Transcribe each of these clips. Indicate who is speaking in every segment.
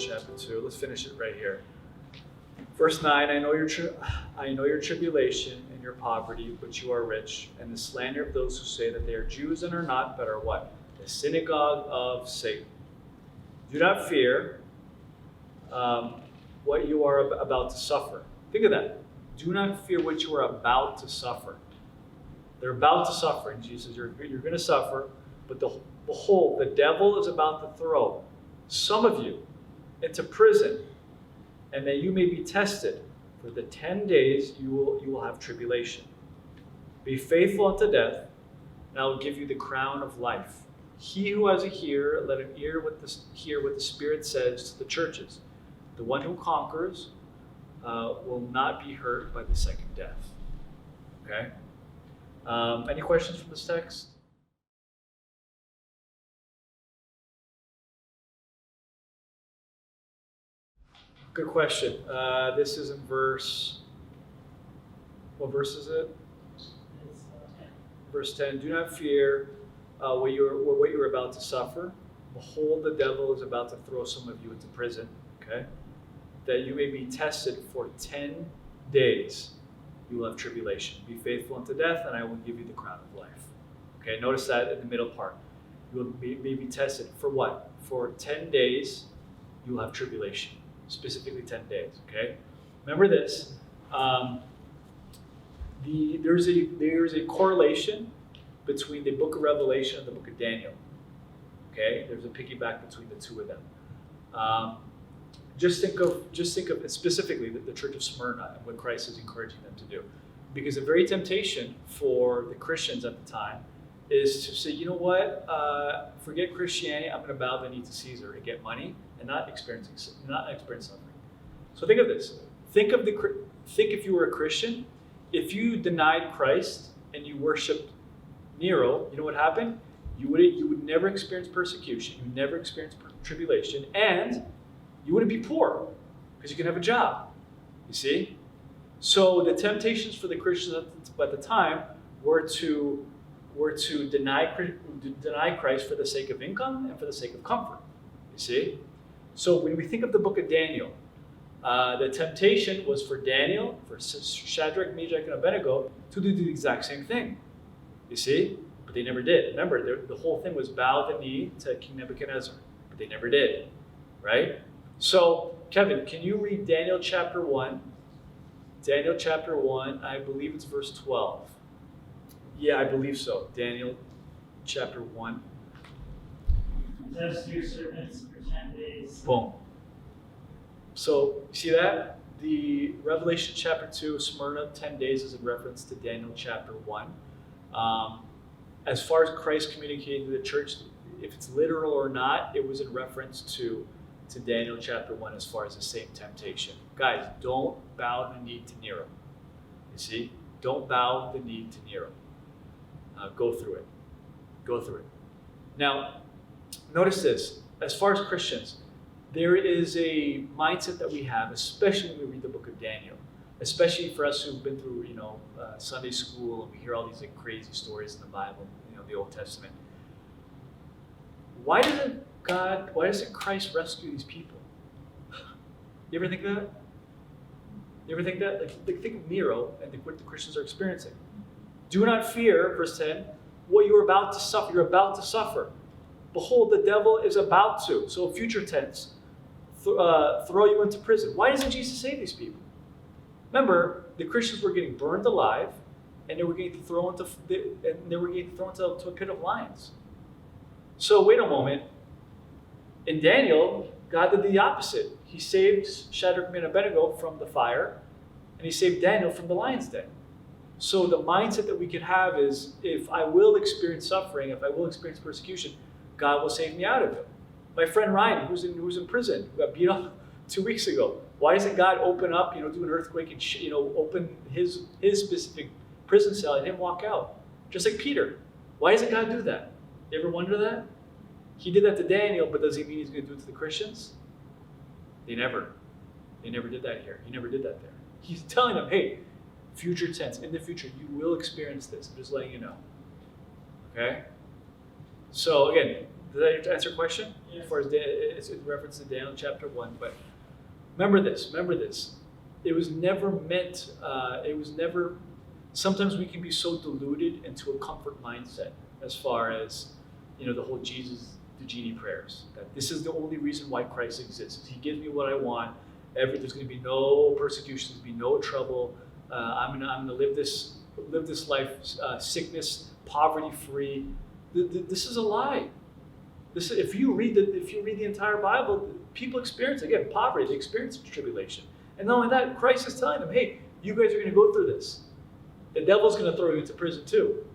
Speaker 1: chapter 2. Let's finish it right here. Verse 9, I know your tribulation and your poverty, but you are rich, and the slander of those who say that they are Jews and are not, but are what? The synagogue of Satan. Do not fear what you are about to suffer. Think of that. Do not fear what you are about to suffer. They're about to suffer. And Jesus says, you're going to suffer, but behold, the devil is about to throw some of you into prison, and that you may be tested. For the 10 days you will have tribulation. Be faithful unto death, and I will give you the crown of life. He who has a ear, let him hear what the Spirit says to the churches. The one who conquers will not be hurt by the second death. Okay? Any questions from this text? Good question. This is in verse. What verse is it? Verse 10. Do not fear what you are about to suffer. Behold, the devil is about to throw some of you into prison. Okay, that you may be tested for 10 days. You will have tribulation. Be faithful unto death, and I will give you the crown of life. Okay, notice that in the middle part. You will be tested for what? For 10 days. You will have tribulation. Specifically 10 days, okay? Remember this, there's a correlation between the book of Revelation and the book of Daniel, okay? There's a piggyback between the two of them. Just think of specifically the church of Smyrna and what Christ is encouraging them to do. Because the very temptation for the Christians at the time is to say, you know what, forget Christianity, I'm going to bow the knee to Caesar and get money and not experience suffering. So think of this. Think if you were a Christian, if you denied Christ and you worshiped Nero, you know what happened? You would never experience persecution, you would never experience tribulation, and you wouldn't be poor because you can have a job. You see? So the temptations for the Christians at the time were to deny Christ for the sake of income and for the sake of comfort. You see? So when we think of the book of Daniel, the temptation was for Daniel, for Shadrach, Meshach, and Abednego to do the exact same thing. You see? But they never did. Remember, the whole thing was bow the knee to King Nebuchadnezzar. But they never did. Right? So, Kevin, can you read Daniel chapter 1? Daniel chapter 1, I believe it's verse 12. Yeah, I believe so. Daniel chapter 1.
Speaker 2: Test your servants for 10 days.
Speaker 1: Boom. So, you see that? The Revelation chapter 2, Smyrna, 10 days is in reference to Daniel chapter 1. As far as Christ communicating to the church, if it's literal or not, it was in reference to Daniel chapter 1 as far as the same temptation. Guys, don't bow the knee to Nero. You see? Don't bow the knee to Nero. Go through it. Go through it. Now, notice this. As far as Christians, there is a mindset that we have, especially when we read the book of Daniel, especially for us who've been through, Sunday school and we hear all these crazy stories in the Bible, the Old Testament. Why doesn't Christ rescue these people? You ever think of that? You ever think that? Like think of Nero and what the Christians are experiencing. Do not fear, verse 10, what you are about to suffer. You're about to suffer. Behold, the devil is about to, so future tense, throw you into prison. Why doesn't Jesus save these people? Remember, the Christians were getting burned alive, and they were getting thrown into a pit of lions. So wait a moment. In Daniel, God did the opposite. He saved Shadrach, Meshach, and Abednego from the fire, and he saved Daniel from the lion's den. So the mindset that we could have is, if I will experience suffering, if I will experience persecution, God will save me out of it. My friend Ryan, who's in prison, who got beat up 2 weeks ago. Why doesn't God open up, do an earthquake and open his specific prison cell and him walk out? Just like Peter. Why doesn't God do that? You ever wonder that? He did that to Daniel, but does he mean he's going to do it to the Christians? They never did that here. He never did that there. He's telling them, hey, future tense, in the future, you will experience this. I'm just letting you know. Okay? So again, Did that answer your question?
Speaker 2: Yes.
Speaker 1: As far as it's in reference to Daniel chapter 1, but remember this. It was never meant, sometimes we can be so deluded into a comfort mindset as far as, the whole Jesus, the genie prayers. That this is the only reason why Christ exists. He gives me what I want. There's going to be no persecution, there's going to be no trouble. I'm gonna live this life, sickness, poverty free. This is a lie. If you read the entire Bible, people experience poverty. They experience tribulation, and not only that, Christ is telling them, "Hey, you guys are going to go through this. The devil's going to throw you into prison too."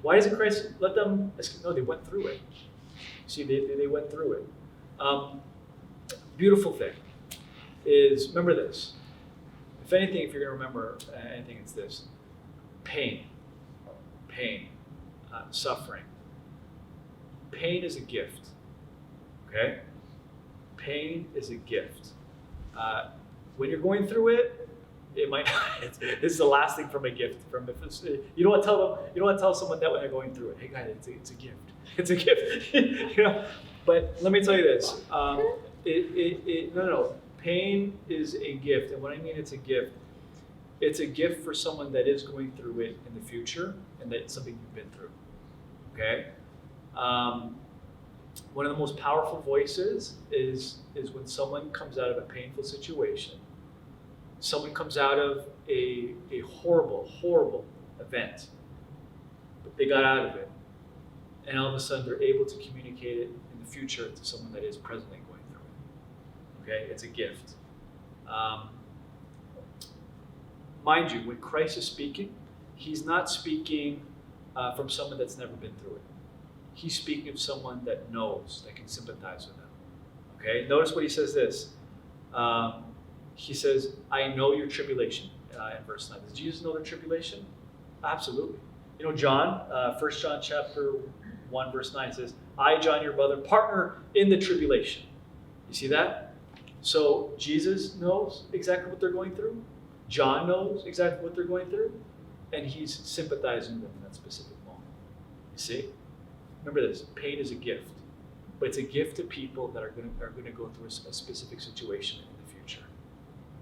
Speaker 1: Why doesn't Christ let them? No, they went through it. See, they went through it. Beautiful thing is, remember this. If anything, if you're going to remember anything, it's this: pain, suffering. Pain is a gift. Okay? Pain is a gift. When you're going through it, it might. This is the last thing from a gift. You don't want to tell them. You don't want to tell someone that when they're going through it. Hey, guys, it's a gift. It's a gift. But let me tell you this. No. Pain is a gift, and what I mean, it's a gift for someone that is going through it in the future, and that it's something you've been through. Okay. One of the most powerful voices is when someone comes out of a painful situation. Someone comes out of a horrible event, but they got out of it, and all of a sudden they're able to communicate it in the future to someone that is presently going through it. Okay, it's a gift. Mind you, when Christ is speaking, he's not speaking from someone that's never been through it. He's speaking of someone that knows, that can sympathize with them. Okay, notice what he says this. He says, I know your tribulation, in verse 9. Does Jesus know their tribulation? Absolutely. John, 1 John chapter 1, verse 9 says, I, John, your brother, partner in the tribulation. You see that? So Jesus knows exactly what they're going through. John knows exactly what they're going through. And he's sympathizing with them in that specific moment. You see? Remember this, pain is a gift. But it's a gift to people that are going to go through a specific situation in the future.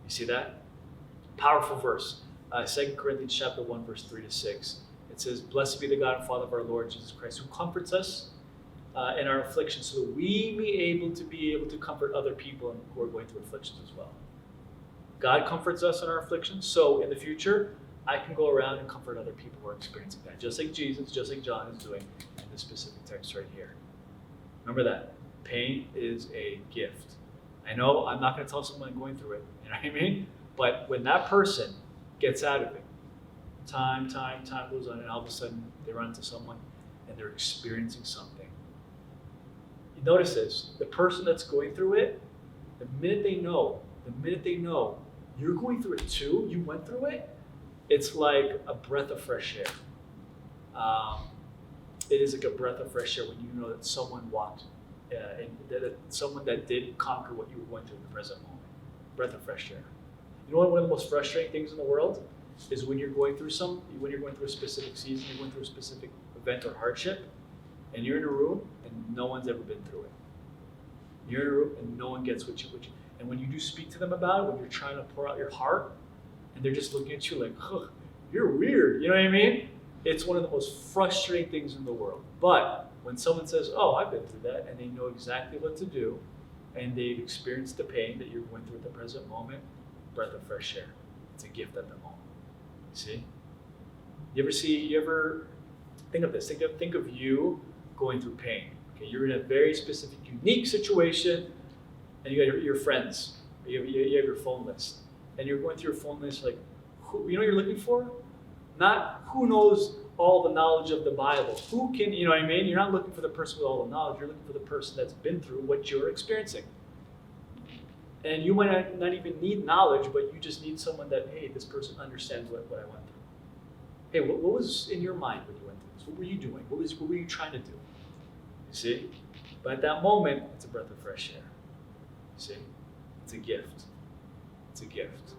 Speaker 1: You see that? Powerful verse. 2 Corinthians chapter 1, verse 3 to 6. It says, Blessed be the God and Father of our Lord Jesus Christ, who comforts us in our affliction, so that we may be able to comfort other people who are going through afflictions as well. God comforts us in our afflictions, so in the future, I can go around and comfort other people who are experiencing that, just like Jesus, just like John is doing in this specific text right here. Remember that. Pain is a gift. I know I'm not going to tell someone going through it, you know what I mean? But when that person gets out of it, time goes on, and all of a sudden they run into someone and they're experiencing something. You notice this, the person that's going through it, the minute they know you're going through it too, you went through it, it's like a breath of fresh air. It is like a breath of fresh air when you know that someone walked, someone that did conquer what you were going through in the present moment. Breath of fresh air. You know what? One of the most frustrating things in the world is when you're going through a specific season, you're going through a specific event or hardship, and you're in a room and no one's ever been through it. You're in a room and no one gets what you. And when you do speak to them about it, when you're trying to pour out your heart, and they're just looking at you like, huh, you're weird. You know what I mean? It's one of the most frustrating things in the world. But when someone says, oh, I've been through that, and they know exactly what to do, and they've experienced the pain that you're going through at the present moment, breath of fresh air. It's a gift at the moment. See? You ever think of this? Think of you going through pain. Okay, you're in a very specific, unique situation, and you got your friends. You have your phone list, and you're going through your phone list like, who? You know what you're looking for? Not who knows all the knowledge of the Bible. Who can, you know what I mean? You're not looking for the person with all the knowledge. You're looking for the person that's been through what you're experiencing. And you might not even need knowledge, but you just need someone that, hey, this person understands what I went through. Hey, what was in your mind when you went through this? What were you doing? What were you trying to do? You see? But at that moment, it's a breath of fresh air. You see? It's a gift. It's a gift.